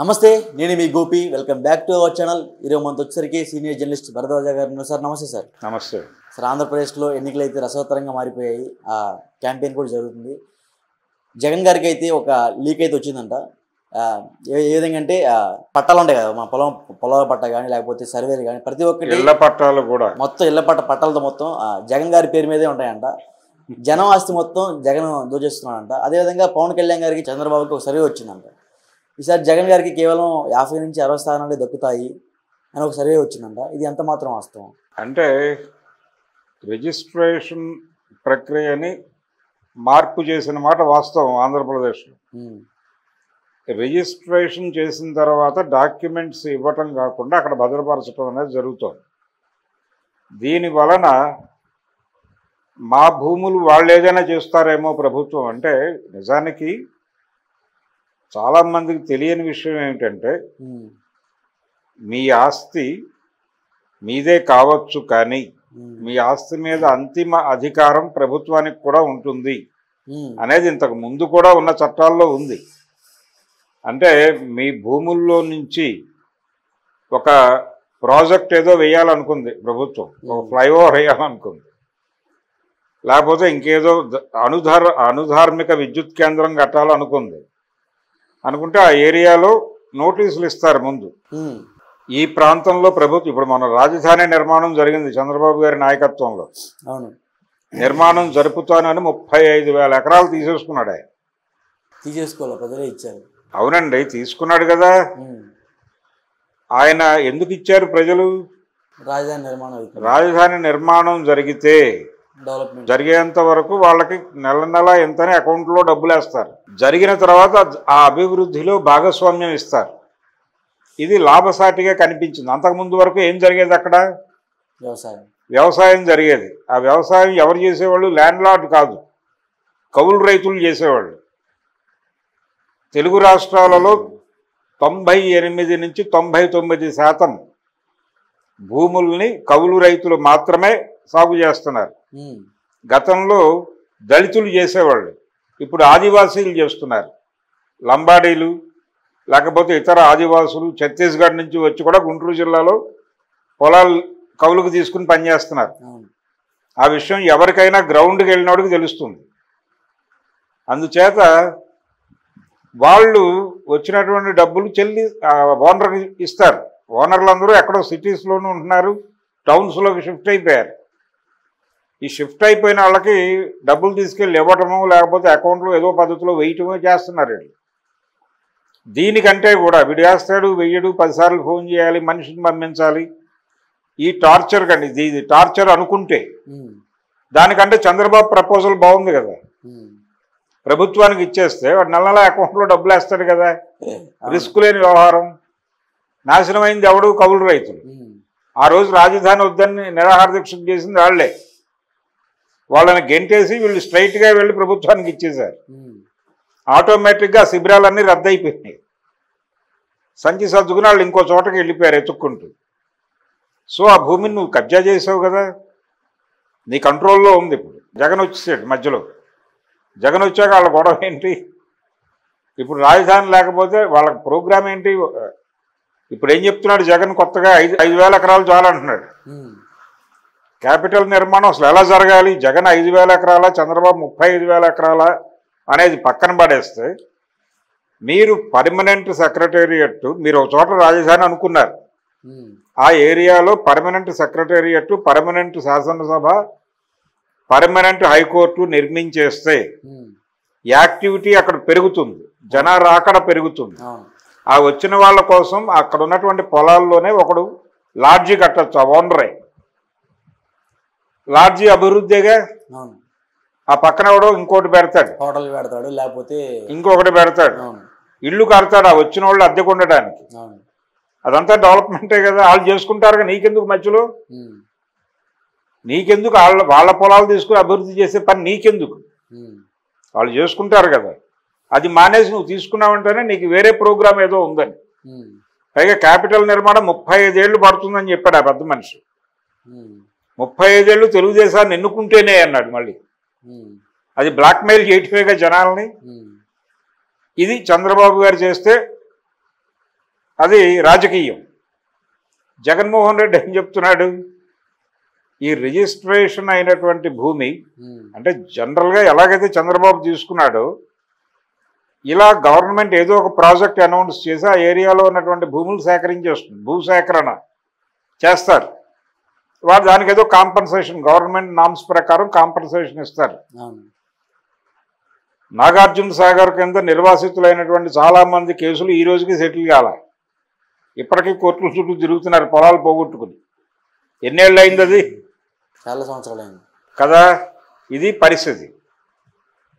నమస్తే, నేను మీ Gopi. Welcome back to our channel. ఈరోజు మనతో వచ్చేసరికి సీనియర్ జర్నలిస్ట్ భరద్వాజ గారు ఉన్నారు. సార్ నమస్తే. సార్ నమస్తే సార్. ఆంధ్రప్రదేశ్లో ఎన్నికలు అయితే రసవత్తరంగా మారిపోయాయి. ఆ క్యాంపెయిన్ కూడా జరుగుతుంది. జగన్ గారికి అయితే ఒక లీక్ అయితే వచ్చిందంట. ఏ విధంగా అంటే పట్టాలు ఉంటాయి కదా, మా పొలాల పట్ట కానీ లేకపోతే సర్వేలు కానీ ప్రతి ఒక్కటి ఇళ్ల పట్టాలు కూడా మొత్తం ఇళ్ల పట్టాలతో మొత్తం జగన్ గారి పేరు మీదే ఉంటాయంట. జనం ఆస్తి మొత్తం జగన్ దోచేస్తున్నాడంట. అదేవిధంగా పవన్ కళ్యాణ్ గారికి చంద్రబాబుకి ఒక సర్వే వచ్చిందంట. ఈసారి జగన్ గారికి కేవలం 50 నుంచి 60 స్థానాలే దక్కుతాయి అని ఒక సర్వే వచ్చిందంట. ఇది ఎంత మాత్రం వాస్తవం? అంటే రిజిస్ట్రేషన్ ప్రక్రియని మార్పు చేసిన మాట వాస్తవం. ఆంధ్రప్రదేశ్లో రిజిస్ట్రేషన్ చేసిన తర్వాత డాక్యుమెంట్స్ ఇవ్వటం కాకుండా అక్కడ భద్రపరచడం అనేది జరుగుతుంది. దీని వలన మా భూములు వాళ్ళు ఏదైనా చేస్తారేమో ప్రభుత్వం అంటే, నిజానికి చాలామందికి తెలియని విషయం ఏమిటంటే, మీ ఆస్తి మీదే కావచ్చు, కానీ మీ ఆస్తి మీద అంతిమ అధికారం ప్రభుత్వానికి కూడా ఉంటుంది అనేది ఇంతకు ముందు కూడా ఉన్న చట్టాల్లో ఉంది. అంటే మీ భూముల్లో నుంచి ఒక ప్రాజెక్ట్ ఏదో వేయాలనుకుంది ప్రభుత్వం, ఒక ఫ్లైఓవర్ వేయాలనుకుంది, లేకపోతే ఇంకేదో అనుధార్మిక విద్యుత్ కేంద్రం కట్టాలనుకుంది అనుకుంటే ఆ ఏరియాలో నోటీసులు ఇస్తారు ముందు. ఈ ప్రాంతంలో ప్రభుత్వం, ఇప్పుడు మన రాజధాని నిర్మాణం జరిగింది చంద్రబాబు గారి నాయకత్వంలో. అవును, నిర్మాణం జరుపుతానని 35,000 ఎకరాలు తీసేసుకున్నాడు ఆయన. తీసేసుకోవాలి, ప్రజలే ఇచ్చారు. అవునండి, తీసుకున్నాడు కదా. ఆయన ఎందుకు ఇచ్చారు ప్రజలు? రాజధాని నిర్మాణం జరిగితే జరిగేంత వరకు వాళ్ళకి నెల నెల ఎంతనే అకౌంట్లో డబ్బులు వేస్తారు. జరిగిన తర్వాత ఆ అభివృద్ధిలో భాగస్వామ్యం ఇస్తారు. ఇది లాభసాటిగా కనిపించింది. అంతకుముందు వరకు ఏం జరిగేది? అక్కడ వ్యవసాయం జరిగేది. ఆ వ్యవసాయం ఎవరు చేసేవాళ్ళు? ల్యాండ్ లార్డ్ కాదు, కౌలు రైతులు చేసేవాళ్ళు. తెలుగు రాష్ట్రాలలో 98 నుంచి 99% భూముల్ని కౌలు రైతులు మాత్రమే సాగు చేస్తున్నారు. గతంలో దళితులు చేసేవాళ్ళు, ఇప్పుడు ఆదివాసీలు చేస్తున్నారు. లంబాడీలు లేకపోతే ఇతర ఆదివాసులు ఛత్తీస్గఢ్ నుంచి వచ్చి కూడా గుంటూరు జిల్లాలో పొలాలు కౌలుకు తీసుకుని పనిచేస్తున్నారు. ఆ విషయం ఎవరికైనా గ్రౌండ్కి వెళ్ళినోడికి తెలుస్తుంది. అందుచేత వాళ్ళు వచ్చినటువంటి డబ్బులు ఓనర్కి ఇస్తారు. ఓనర్లందరూ ఎక్కడో సిటీస్లోనూ ఉంటున్నారు, టౌన్స్లోకి షిఫ్ట్ అయిపోయారు. ఈ షిఫ్ట్ అయిపోయిన వాళ్ళకి డబ్బులు తీసుకెళ్ళి ఇవ్వటమో లేకపోతే అకౌంట్లో ఏదో పద్ధతిలో వేయటమో చేస్తున్నారు. దీనికంటే కూడా వీడు వేస్తాడు, వెయ్యడు, 10 సార్లు ఫోన్ చేయాలి, మనిషిని పంపించాలి. ఈ టార్చర్ కండి, ఇది టార్చర్ అనుకుంటే. దానికంటే చంద్రబాబు ప్రపోజల్ బాగుంది కదా, ప్రభుత్వానికి ఇచ్చేస్తే వాడు నెల నెల అకౌంట్లో డబ్బులు వేస్తాడు కదా. రిస్క్ లేని వ్యవహారం. నాశనమైంది ఎవడు? కౌలు రైతులు. ఆ రోజు రాజధాని వద్దని నిరాహార దీక్ష చేసింది వాళ్లే. వాళ్ళని గెంటేసి వీళ్ళు స్ట్రైట్గా వెళ్ళి ప్రభుత్వానికి ఇచ్చేశారు. ఆటోమేటిక్గా శిబిరాలన్నీ రద్దయిపోయినాయి. సంచి సర్దుకుని వాళ్ళు ఇంకో చోటకి వెళ్ళిపోయారు ఎత్తుక్కుంటూ. సో ఆ భూమిని నువ్వు కబ్జా చేసావు కదా, నీ కంట్రోల్లో ఉంది. ఇప్పుడు జగన్ వచ్చేసాడు మధ్యలో. జగన్ వచ్చాక వాళ్ళ గొడవ ఏంటి? ఇప్పుడు రాజధాని లేకపోతే వాళ్ళ ప్రోగ్రామ్ ఏంటి? ఇప్పుడు ఏం చెప్తున్నాడు జగన్? కొత్తగా 5,000 ఎకరాలు చాలంటున్నాడు. క్యాపిటల్ నిర్మాణం అసలు ఎలా జరగాలి? జగన్ 5,000 ఎకరాల, చంద్రబాబు 35,000 ఎకరాల అనేది పక్కన పడేస్తే, మీరు పర్మనెంట్ సెక్రటేరియట్, మీరు ఒక చోట రాజధాని అనుకున్నారు, ఆ ఏరియాలో పర్మనెంట్ సెక్రటేరియట్, పర్మనెంట్ శాసనసభ, పర్మనెంట్ హైకోర్టు నిర్మించేస్తే యాక్టివిటీ అక్కడ పెరుగుతుంది, జనరాకడ పెరుగుతుంది. ఆ వచ్చిన వాళ్ళ కోసం అక్కడ ఉన్నటువంటి పొలాల్లోనే ఒకడు లాడ్జీ కట్టచ్చు. ఆ ఓనరే లాడ్జీ అభివృద్ధిగా. ఆ పక్కన కూడా ఇంకోటి పెడతాడు, హోటల్ పెడతాడు, లేకపోతే ఇంకొకటి పెడతాడు, ఇల్లు కడతాడు ఆ వచ్చిన వాళ్ళు అద్దెకు ఉండడానికి. అదంతా డెవలప్మెంటే కదా. వాళ్ళు చేసుకుంటారు. నీకెందుకు మధ్యలో? నీకెందుకు? వాళ్ళ పొలాలు తీసుకుని అభివృద్ధి చేసే పని నీకెందుకు? వాళ్ళు చేసుకుంటారు కదా. అది మానేసి నువ్వు తీసుకున్నావంటేనే నీకు వేరే ప్రోగ్రామ్ ఏదో ఉందని. పైగా క్యాపిటల్ నిర్మాణం 35 ఏళ్ళు పడుతుందని చెప్పాడు ఆ పెద్ద మనిషి. 35 ఏళ్ళు తెలుగుదేశాన్ని ఎన్నుకుంటేనే అన్నాడు మళ్ళీ. అది బ్లాక్మెయిల్ చేయటమేగా జనాల్ని. ఇది చంద్రబాబు గారు చేస్తే అది రాజకీయం. జగన్మోహన్ రెడ్డి ఏం చెప్తున్నాడు, ఈ రిజిస్ట్రేషన్ అయినటువంటి భూమి అంటే జనరల్గా ఎలాగైతే చంద్రబాబు తీసుకున్నాడో ఇలా గవర్నమెంట్ ఏదో ఒక ప్రాజెక్ట్ అనౌన్స్ చేసి ఆ ఏరియాలో ఉన్నటువంటి భూములు సేకరించేస్తుంది, భూసేకరణ చేస్తారు. వారు దానికి ఏదో కాంపన్సేషన్ గవర్నమెంట్ నామ్స్ ప్రకారం కాంపన్సేషన్ ఇస్తారు. నాగార్జున సాగర్ కింద నిర్వాసితులైనటువంటి చాలామంది కేసులు ఈ రోజుకి సెటిల్ కాల, ఇప్పటికీ కోర్టుల చుట్టూ తిరుగుతున్నారు పొలాలు పోగొట్టుకుని. ఎన్నేళ్ళు అయింది అది? చాలా సంవత్సరాలు అయింది కదా. ఇది పరిస్థితి.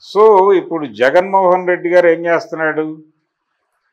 సో ఇప్పుడు జగన్మోహన్ రెడ్డి గారు ఏం చేస్తున్నాడు,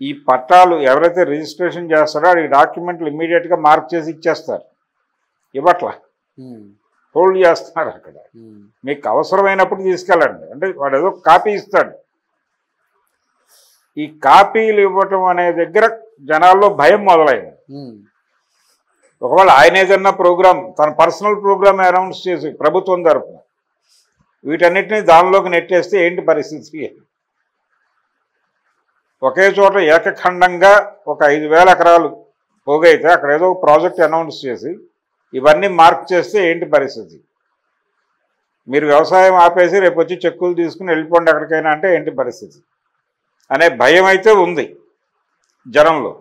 ఈ పట్టాలు ఎవరైతే రిజిస్ట్రేషన్ చేస్తారో అది డాక్యుమెంట్లు ఇమ్మీడియట్గా మార్క్ చేసి ఇచ్చేస్తారు. ఇవ్వట్లా, హోల్డ్ చేస్తున్నారు అక్కడ. మీకు అవసరమైనప్పుడు తీసుకెళ్ళండి అంటే వాడు ఏదో కాపీ ఇస్తాడు. ఈ కాపీలు ఇవ్వటం అనే దగ్గర జనాల్లో భయం మొదలైంది. ఒకవేళ ఆయన ఏదన్నా ప్రోగ్రామ్ తన పర్సనల్ ప్రోగ్రామ్ అనౌన్స్ చేసి ప్రభుత్వం తరఫున వీటన్నిటిని దానిలోకి నెట్టేస్తే ఏంటి పరిస్థితి? ఒకే చోట ఏకఖండంగా ఒక 5,000 ఎకరాలు పోగైతే అక్కడ ఏదో ఒక ప్రాజెక్ట్ అనౌన్స్ చేసి ఇవన్నీ మార్క్ చేస్తే ఏంటి పరిస్థితి? మీరు వ్యవసాయం ఆపేసి రేపు వచ్చి చెక్కులు తీసుకుని వెళ్ళిపోండి ఎక్కడికైనా అంటే ఏంటి పరిస్థితి అనే భయం అయితే ఉంది జనంలో.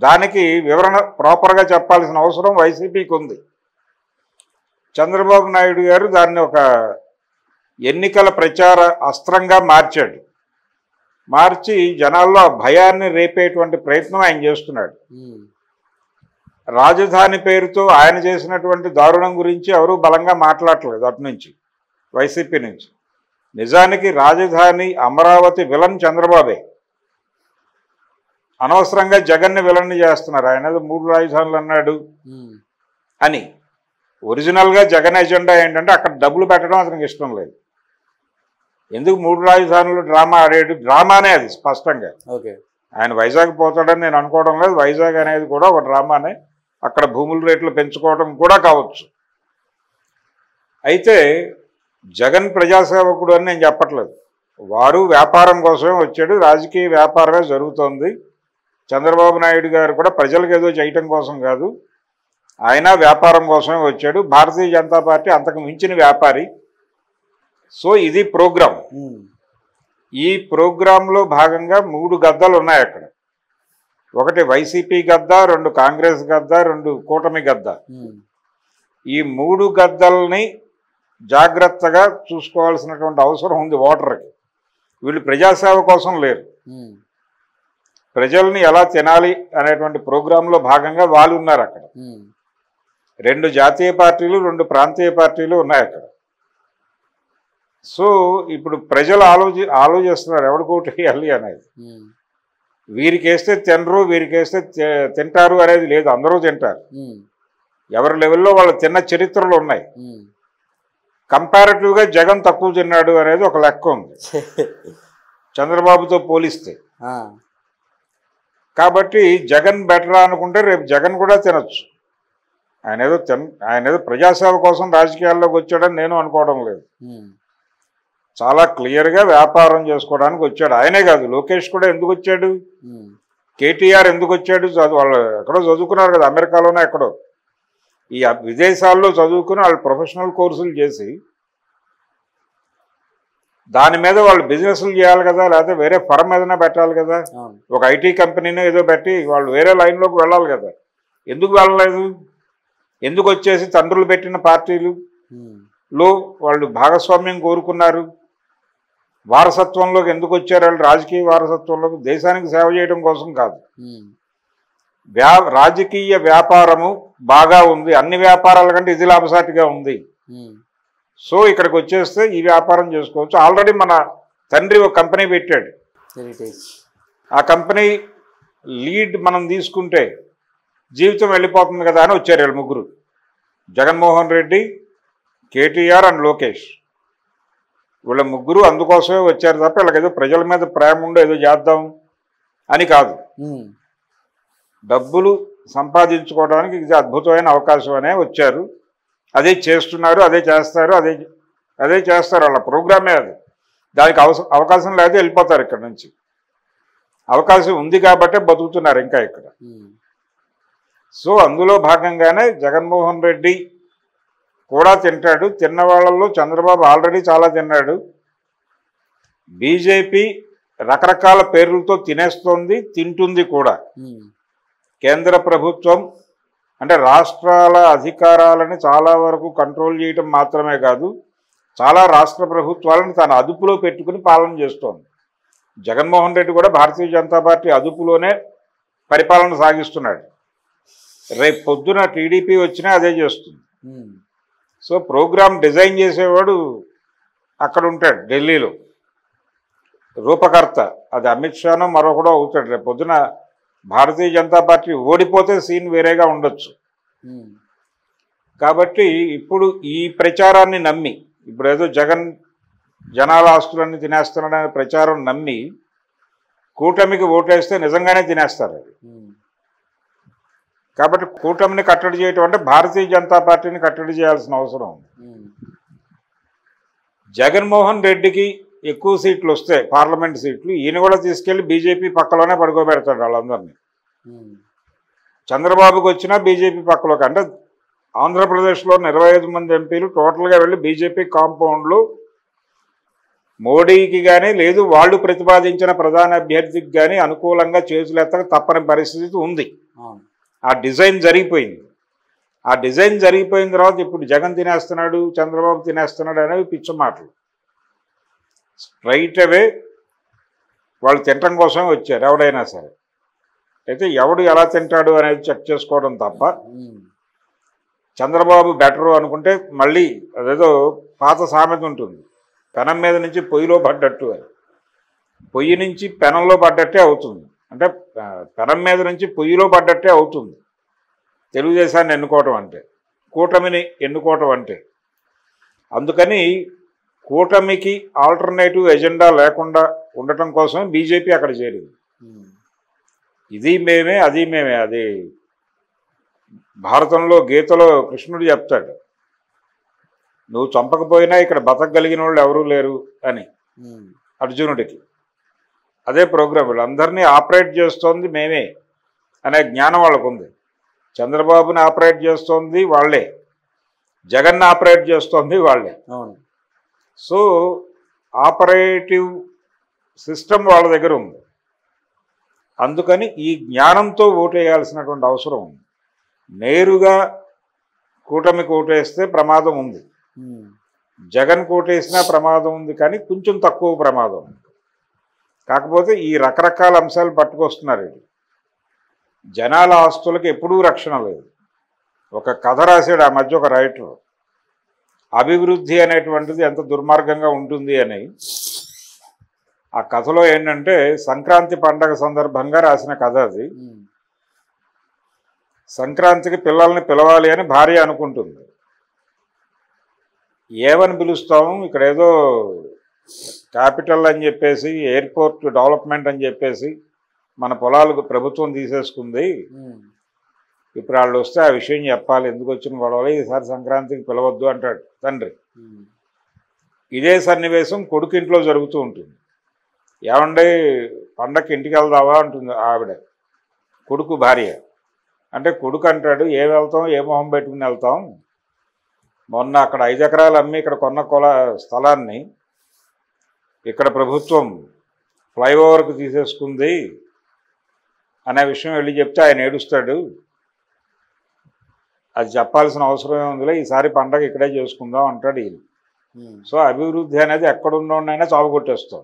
దానికి వివరణ ప్రాపర్గా చెప్పాల్సిన అవసరం వైసీపీకి ఉంది. చంద్రబాబు నాయుడు గారు దాన్ని ఒక ఎన్నికల ప్రచార అస్త్రంగా మార్చాడు. మార్చి జనాల్లో భయాన్ని రేపేటువంటి ప్రయత్నం ఆయన చేస్తున్నాడు. రాజధాని పేరుతో ఆయన చేసినటువంటి దారుణం గురించి ఎవరూ బలంగా మాట్లాడట్లేదు అటు నుంచి, వైసీపీ నుంచి. నిజానికి రాజధాని అమరావతి విలన్ చంద్రబాబే. అనవసరంగా జగన్ని విలన్ని చేస్తున్నారు. ఆయన 3 రాజధానులు అన్నాడు అని. ఒరిజినల్గా జగన్ ఎజెండా ఏంటంటే అక్కడ డబ్బులు పెట్టడం అతనికి ఇష్టం లేదు. ఎందుకు 3 రాజధానులు డ్రామా ఆడేడు? డ్రామానే అది స్పష్టంగా. ఆయన వైజాగ్ పోతాడని నేను అనుకోవడం లేదు. వైజాగ్ అనేది కూడా ఒక డ్రామానే. అక్కడ భూముల రేట్లు పెంచుకోవడం కూడా కావచ్చు. అయితే జగన్ ప్రజాసేవకుడు అని నేను చెప్పట్లేదు. వారు వ్యాపారం కోసమే వచ్చాడు, రాజకీయ వ్యాపారమే జరుగుతోంది. చంద్రబాబు నాయుడు గారు కూడా ప్రజలకు ఏదో చేయటం కోసం కాదు, ఆయన వ్యాపారం కోసమే వచ్చాడు. భారతీయ జనతా పార్టీ అంతకు మించిన వ్యాపారి. సో ఇది ప్రోగ్రాం. ఈ ప్రోగ్రాంలో భాగంగా 3 గద్దలు ఉన్నాయి అక్కడ. ఒకటి వైసీపీ గద్ద, 2 కాంగ్రెస్ గద్ద, 2 కూటమి గద్ద. ఈ 3 గద్దల్ని జాగ్రత్తగా చూసుకోవాల్సినటువంటి అవసరం ఉంది ఓటర్కి. వీళ్ళు ప్రజాసేవ కోసం లేరు, ప్రజల్ని ఎలా తినాలి అనేటువంటి ప్రోగ్రాంలో భాగంగా వాళ్ళు ఉన్నారు అక్కడ. 2 జాతీయ పార్టీలు, 2 ప్రాంతీయ పార్టీలు ఉన్నాయి అక్కడ. సో ఇప్పుడు ప్రజలు ఆలోచిస్తున్నారు ఎవరికి ఓటు వేయాలి అనేది. వీరికి వేస్తే తినరు, వీరికి వేస్తే తింటారు అనేది లేదు, అందరూ తింటారు. ఎవరి లెవెల్లో వాళ్ళు తిన్న చరిత్రలు ఉన్నాయి. కంపారిటివ్గా జగన్ తక్కువ తిన్నాడు అనేది ఒక లెక్క ఉంది చంద్రబాబుతో పోలిస్తే. కాబట్టి జగన్ బెటర్ అనుకుంటే రేపు జగన్ కూడా తినచ్చు. ఆయన ఏదో ప్రజాసేవ కోసం రాజకీయాల్లోకి వచ్చాడని నేను అనుకోవడం లేదు. చాలా క్లియర్గా వ్యాపారం చేసుకోవడానికి వచ్చాడు. ఆయనే కాదు, లోకేష్ కూడా ఎందుకు వచ్చాడు, కేటీఆర్ ఎందుకు వచ్చాడు, వాళ్ళు ఎక్కడో చదువుకున్నారు కదా, అమెరికాలోనే ఎక్కడో. ఈ విదేశాల్లో చదువుకుని వాళ్ళు ప్రొఫెషనల్ కోర్సులు చేసి దాని మీద వాళ్ళు బిజినెస్లు చేయాలి కదా, లేకపోతే వేరే ఫర్మ్ ఏదైనా పెట్టాలి కదా, ఒక ఐటీ కంపెనీని ఏదో పెట్టి వాళ్ళు వేరే లైన్లోకి వెళ్ళాలి కదా. ఎందుకు వెళ్ళలేదు? ఎందుకు వచ్చేసి తండ్రులు పెట్టిన పార్టీలులో వాళ్ళు భాగస్వామ్యం కోరుకున్నారు? వారసత్వంలోకి ఎందుకు వచ్చారు వాళ్ళు? రాజకీయ వారసత్వంలోకి, దేశానికి సేవ చేయడం కోసం కాదు. రాజకీయ వ్యాపారము బాగా ఉంది, అన్ని వ్యాపారాల కంటే ఇది లాభసాటిగా ఉంది. సో ఇక్కడికి వచ్చేస్తే ఈ వ్యాపారం చేసుకోవచ్చు. ఆల్రెడీ మన తండ్రి ఒక కంపెనీ పెట్టాడు, ఆ కంపెనీ లీడ్ మనం తీసుకుంటే జీవితం వెళ్ళిపోతుంది కదా అని వచ్చారు వీళ్ళు 3, జగన్మోహన్ రెడ్డి, కేటీఆర్ అండ్ లోకేష్. వీళ్ళ 3 అందుకోసమే వచ్చారు తప్ప వీళ్ళకి ఏదో ప్రజల మీద ప్రేమ ఉండే ఏదో చేద్దాం అని కాదు. డబ్బులు సంపాదించుకోవడానికి ఇది అద్భుతమైన అవకాశం అనే వచ్చారు. అదే చేస్తున్నారు, అదే చేస్తారు, అదే చేస్తారు. వాళ్ళ ప్రోగ్రామే అది. దానికి అవకాశం లేకపోతే వెళ్ళిపోతారు ఇక్కడ నుంచి. అవకాశం ఉంది కాబట్టే బతుకుతున్నారు ఇంకా ఇక్కడ. సో అందులో భాగంగానే జగన్మోహన్ రెడ్డి కూడా తింటాడు. తిన్న వాళ్ళల్లో చంద్రబాబు ఆల్రెడీ చాలా తిన్నాడు. బీజేపీ రకరకాల పేర్లతో తినేస్తోంది, తింటుంది కూడా. కేంద్ర ప్రభుత్వం అంటే రాష్ట్రాల అధికారాలని చాలా వరకు కంట్రోల్ చేయటం మాత్రమే కాదు, చాలా రాష్ట్ర ప్రభుత్వాలను తన అదుపులో పెట్టుకుని పాలన చేస్తోంది. జగన్మోహన్ రెడ్డి కూడా భారతీయ జనతా పార్టీ అదుపులోనే పరిపాలన సాగిస్తున్నాడు. రేపు పొద్దున టీడీపీ వచ్చినా అదే చేస్తుంది. సో ప్రోగ్రామ్ డిజైన్ చేసేవాడు అక్కడ ఉంటాడు ఢిల్లీలో, రూపకర్త. అది అమిత్ షానో మరొకడో అవుతాడు. రేపు పొద్దున భారతీయ జనతా పార్టీ ఓడిపోతే సీన్ వేరేగా ఉండొచ్చు. కాబట్టి ఇప్పుడు ఈ ప్రచారాన్ని నమ్మి, ఇప్పుడు ఏదో జగన్ జనాల ఆస్తులన్నీ తినేస్తున్నాడనే ప్రచారం నమ్మి కూటమికి ఓటేస్తే నిజంగానే తినేస్తారు అది. కాబట్టి కూటమిని కట్టడి చేయటం అంటే భారతీయ జనతా పార్టీని కట్టడి చేయాల్సిన అవసరం ఉంది. జగన్మోహన్ రెడ్డికి ఎక్కువ సీట్లు వస్తే, పార్లమెంట్ సీట్లు, ఈయన కూడా తీసుకెళ్లి బీజేపీ పక్కలోనే పడుకోబెడతాడు వాళ్ళందరినీ. చంద్రబాబుకి వచ్చినా బీజేపీ పక్కలోకి, అంటే ఆంధ్రప్రదేశ్లో 25 మంది ఎంపీలు టోటల్గా వెళ్ళి బీజేపీ కాంపౌండ్లో మోడీకి కానీ లేదు వాళ్ళు ప్రతిపాదించిన ప్రధాన అభ్యర్థికి కానీ అనుకూలంగా చేతులెత్తక తప్పని పరిస్థితి ఉంది. ఆ డిజైన్ జరిగిపోయింది. ఆ డిజైన్ జరిగిపోయిన తర్వాత ఇప్పుడు జగన్ తినేస్తున్నాడు, చంద్రబాబు తినేస్తున్నాడు అనేవి పిచ్చ మాటలు. స్ట్రైట్ అవే వాళ్ళు తినటం కోసమే వచ్చారు ఎవడైనా సరే. అయితే ఎవడు ఎలా తింటాడు అనేది చెక్ చేసుకోవడం తప్ప, చంద్రబాబు బెటరు అనుకుంటే మళ్ళీ అదేదో పాత సామెత ఉంటుంది, పెనం మీద నుంచి పొయ్యిలో పడ్డట్టు అని. పొయ్యి నుంచి పెనంలో పడ్డట్టే అవుతుంది, అంటే పెనం మీద నుంచి పొయ్యిలో పడ్డట్టే అవుతుంది తెలుగుదేశాన్ని ఎన్నుకోవటం అంటే, కూటమిని ఎన్నుకోవటం అంటే. అందుకని కూటమికి ఆల్టర్నేటివ్ ఎజెండా లేకుండా ఉండటం కోసం బీజేపీ అక్కడ చేరింది. ఇది మేమే అది మేమే. అది భారతంలో గీతలో కృష్ణుడు చెప్తాడు, నువ్వు చంపకపోయినా ఇక్కడ బతకగలిగిన వాళ్ళు ఎవరూ లేరు అని అర్జునుడికి. అదే ప్రోగ్రాం వీళ్ళందరినీ ఆపరేట్ చేస్తోంది మేమే అనే జ్ఞానం వాళ్ళకు ఉంది. చంద్రబాబుని ఆపరేట్ చేస్తోంది వాళ్ళే, జగన్ ఆపరేట్ చేస్తోంది వాళ్ళే. సో ఆపరేటివ్ సిస్టమ్ వాళ్ళ దగ్గర ఉంది. అందుకని ఈ జ్ఞానంతో ఓటేయాల్సినటువంటి అవసరం ఉంది. నేరుగా కూటమికి ఓటేస్తే ప్రమాదం ఉంది, జగన్ ఓటేసినా ప్రమాదం ఉంది, కానీ కొంచెం తక్కువ ప్రమాదం ఉంది. కాకపోతే ఈ రకరకాల అంశాలు పట్టుకొస్తున్నారు. జనాల ఆస్తులకు ఎప్పుడూ రక్షణ లేదు. ఒక కథ రాశాడు ఆ మధ్య ఒక రైటర్, అభివృద్ధి అనేటువంటిది ఎంత దుర్మార్గంగా ఉంటుంది అని. ఆ కథలో ఏంటంటే సంక్రాంతి పండగ సందర్భంగా రాసిన కథ అది. సంక్రాంతికి పిల్లల్ని పిలవాలి అని భార్య అనుకుంటుంది. ఏమని పిలుస్తాము, ఇక్కడ ఏదో క్యాపిటల్ అని చెప్పేసి, ఎయిర్పోర్ట్ డెవలప్మెంట్ అని చెప్పేసి మన పొలాలకు ప్రభుత్వం తీసేసుకుంది, ఇప్పుడు వాళ్ళు వస్తే ఆ విషయం చెప్పాలి, ఎందుకు వచ్చిన గొడవలు, ఈసారి సంక్రాంతికి పిలవద్దు అంటాడు తండ్రి. ఇదే సన్నివేశం కొడుకు ఇంట్లో జరుగుతూ ఉంటుంది. ఏమండి పండగకి ఇంటికి వెళ్దావా అంటుంది ఆవిడ, కొడుకు భార్య. అంటే కొడుకు అంటాడు, ఏ వెళ్తాం, ఏ మొహం పెట్టుకుని వెళ్తాం, మొన్న అక్కడ 5 ఎకరాలు అమ్మి ఇక్కడ కొన్న స్థలాన్ని ఇక్కడ ప్రభుత్వం ఫ్లైఓవర్కి తీసేసుకుంది అనే విషయం వెళ్ళి చెప్తే ఆయన ఏడుస్తాడు. అది చెప్పాల్సిన అవసరం ఏముందిలే, ఈసారి పండగ ఇక్కడే చేసుకుందాం అంటాడు ఈయన. సో అభివృద్ధి అనేది ఎక్కడున్నోడైనా చావుకొట్టేస్తాం,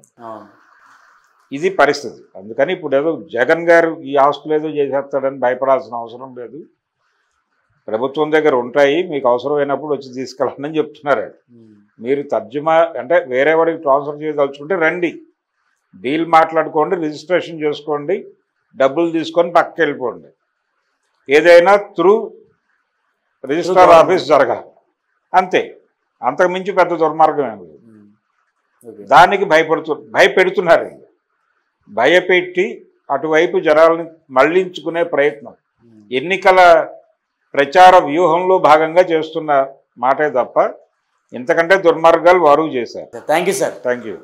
ఇది పరిస్థితి. అందుకని ఇప్పుడు ఏదో జగన్ గారు ఈ ఆస్తులు ఏదో చేసేస్తాడని భయపడాల్సిన అవసరం లేదు. ప్రభుత్వం దగ్గర ఉంటాయి, మీకు అవసరమైనప్పుడు వచ్చి తీసుకెళ్ళండి చెప్తున్నారు. మీరు తర్జుమా అంటే వేరే వాడికి ట్రాన్స్ఫర్ చేయదలుచుకుంటే రండి, డీల్ మాట్లాడుకోండి, రిజిస్ట్రేషన్ చేసుకోండి, డబ్బులు తీసుకొని పక్కకి వెళ్ళిపోండి. ఏదైనా త్రూ రిజిస్ట్రార్ ఆఫీస్ జరగాలి అంతే, అంతకుమించి పెద్ద దుర్మార్గం ఏమి లేదు. దానికి భయపెడుతున్నారు. భయపెట్టి అటువైపు జనాలని మళ్లించుకునే ప్రయత్నం ఎన్నికల ప్రచార వ్యూహంలో భాగంగా చేస్తున్న మాటే తప్ప ఇంతకంటే దుర్మార్గాలు వారు చేశారు. Thank you sir. Thank you.